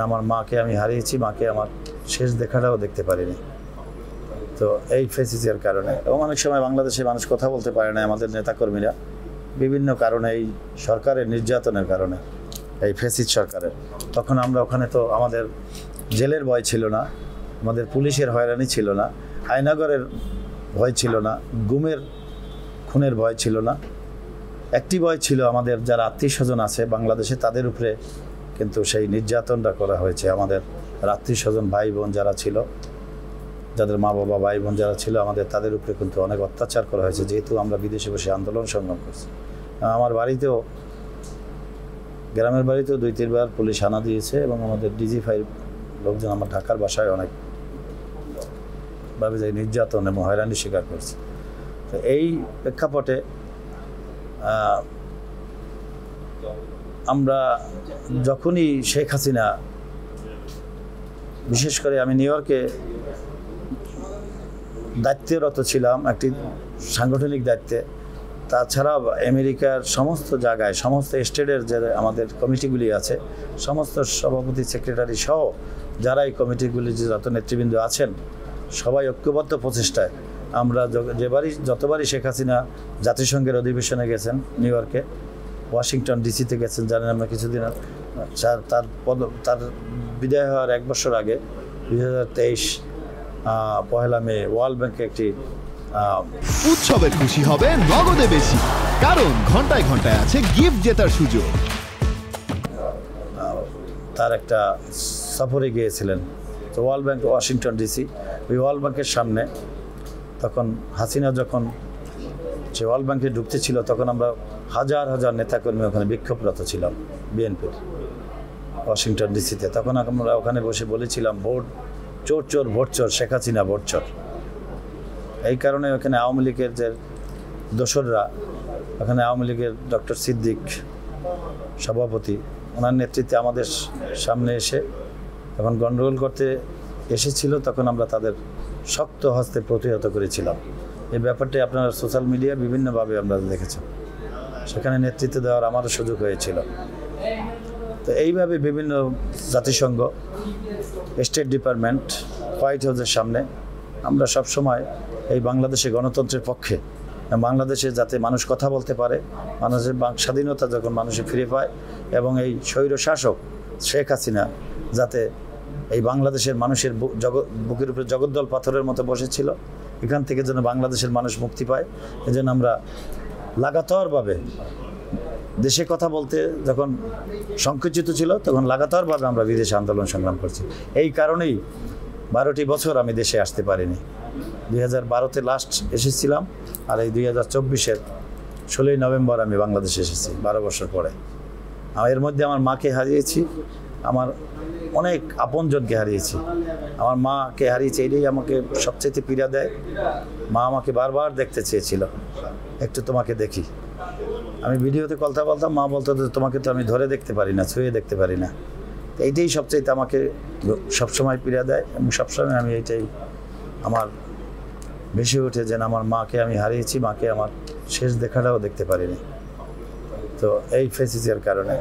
আমার মাকে আমি হারিয়েছি, মাকে আমার শেষ দেখাটাও দেখতে পারিনি। তো এই ফেসিসের কারণে এবং অনেক সময় বাংলাদেশে মানুষ কথা বলতে পারে না, আমাদের নেতাকর্মীরা বিভিন্ন কারণে, এই সরকারের নির্যাতনের কারণে, এই ফেসিস সরকারের। তখন আমরা ওখানে তো আমাদের জেলের ভয় ছিল না, আমাদের পুলিশের হয়রানি ছিল না, আয়নাগরের ভয় ছিল না, গুমের খুনের ভয় ছিল না। একটি ভয় ছিল আমাদের যারা আত্মীয় স্বজন আছে বাংলাদেশে, তাদের উপরে কিন্তু সেই নির্যাতনটা করা হয়েছে। আমাদের আত্মীয় স্বজন ভাই বোন যারা ছিল, যাদের মা বাবা ভাই বোন যারা ছিল, আমাদের তাদের উপরে কিন্তু অনেক অত্যাচার করা হয়েছে, যেহেতু আমরা বিদেশে বসে আন্দোলন সংগ্রাম করছি। আমার বাড়িতেও, গ্রামের বাড়িতেও 2-3 বার পুলিশ হানা দিয়েছে এবং আমাদের ডিজি5 লোকজন আমার ঢাকার বাসায় অনেকভাবে যে নির্যাতন এবং হয়রানি স্বীকার করছে। তো এই প্রেক্ষাপটে আমরা যখনই শেখ হাসিনা, বিশেষ করে আমি নিউ ইয়র্কে দায়িত্বরত ছিলাম একটি সাংগঠনিক দায়িত্বে, তাছাড়া আমেরিকার সমস্ত জায়গায়, সমস্ত স্টেটের যে আমাদের কমিটিগুলি আছে, সমস্ত সভাপতি সেক্রেটারি সহ যারা এই কমিটিগুলি যে যত নেতৃবৃন্দ আছেন, সবাই ঐক্যবদ্ধ প্রচেষ্টায় আমরা যতবারই শেখ হাসিনা জাতিসংঘের অধিবেশনে গেছেন, নিউ ইয়র্কে, ওয়াশিংটন ডিসিতে গেছেন, জানেন আমরা কিছুদিন তার বিদায় হওয়ার 1 বছর আগে 2023 পহেলা মে ওয়ার্ল্ড ব্যাংকে একটি উৎসবের খুশি হবে নগদে বেশি, কারণ ঘন্টায় ঘন্টায় আছে গিফট জেতার সুযোগ। তার একটা সফরে গিয়েছিলেন, তো ওয়ার্ল্ড ব্যাংক ওয়াশিংটন ডিসি, ওই ওয়ার্ল্ড ব্যাংকের সামনে তখন হাসিনা যখন সে ওয়ার্ল্ড ব্যাংকে ঢুকতে ছিল, তখন আমরা হাজার হাজার নেতাকর্মী ওখানে বিক্ষোভরত ছিলাম বিএনপির ওয়াশিংটন ডিসিতে। তখন আমরা ওখানে বসে বলেছিলাম, ভোট চোর চোর, ভোট চোর, শেখ হাসিনা ভোট চোর। এই কারণে ওখানে আওয়ামী লীগের যে দোসররা, ওখানে আওয়ামী লীগের ডক্টর সিদ্দিক সভাপতি, ওনার নেতৃত্বে আমাদের সামনে এসে যখন গণ্ডগোল করতে এসেছিল, তখন আমরা তাদের শক্ত হস্তে প্রতিহত করেছিলাম। এই ব্যাপারটি আপনারা সোশ্যাল মিডিয়া বিভিন্নভাবে আমরা দেখেছেন, সেখানে নেতৃত্ব দেওয়ার আমারও সুযোগ হয়েছিল। তো এইভাবে বিভিন্ন জাতিসংঘ, স্টেট ডিপার্টমেন্ট, হোয়াইট হাউসের সামনে আমরা সবসময় এই বাংলাদেশে গণতন্ত্রের পক্ষে, বাংলাদেশে যাতে মানুষ কথা বলতে পারে, মানুষের স্বাধীনতা যখন মানুষে ফিরে পায়, এবং এই স্বৈরশাসক শেখ হাসিনা যাতে এই বাংলাদেশের মানুষের বুকের উপরে জগদ্দল পাথরের মতো বসেছিল, এখান থেকে যেন বাংলাদেশের মানুষ মুক্তি পায়, এজন্য আমরা লাগাতারভাবে দেশে কথা বলতে যখন সংকুচিত ছিল, তখন লাগাতারভাবে আমরা বিদেশে আন্দোলন সংগ্রাম করছি। এই কারণেই 12টি বছর আমি দেশে আসতে পারিনি। 2012-তে লাস্ট এসেছিলাম, আর এই 2024-এর 16ই নভেম্বর আমি বাংলাদেশে এসেছি, 12 বছর পরে। এর মধ্যে আমার মাকে হারিয়েছি, আমার অনেক আপনজনকে হারিয়েছি। আমার মাকে হারিয়েছি, এটাই আমাকে সবচেয়ে পীড়া দেয়। মা আমাকে বারবার দেখতে চেয়েছিল, একটু তোমাকে দেখি। আমি ভিডিওতে কথা বলতাম, মা বলতো তোমাকে তো আমি ধরে দেখতে পারি না, ছুঁয়ে দেখতে পারি না। এইটাই সবচাইতে আমাকে সবসময় পীড়া দেয়, এবং সবসময় আমি এইটাই আমার বেশি ওঠে, যেন আমার মাকে আমি হারিয়েছি, মাকে আমার শেষ দেখাটাও দেখতে পারিনি। তো এই ফেসিসের কারণে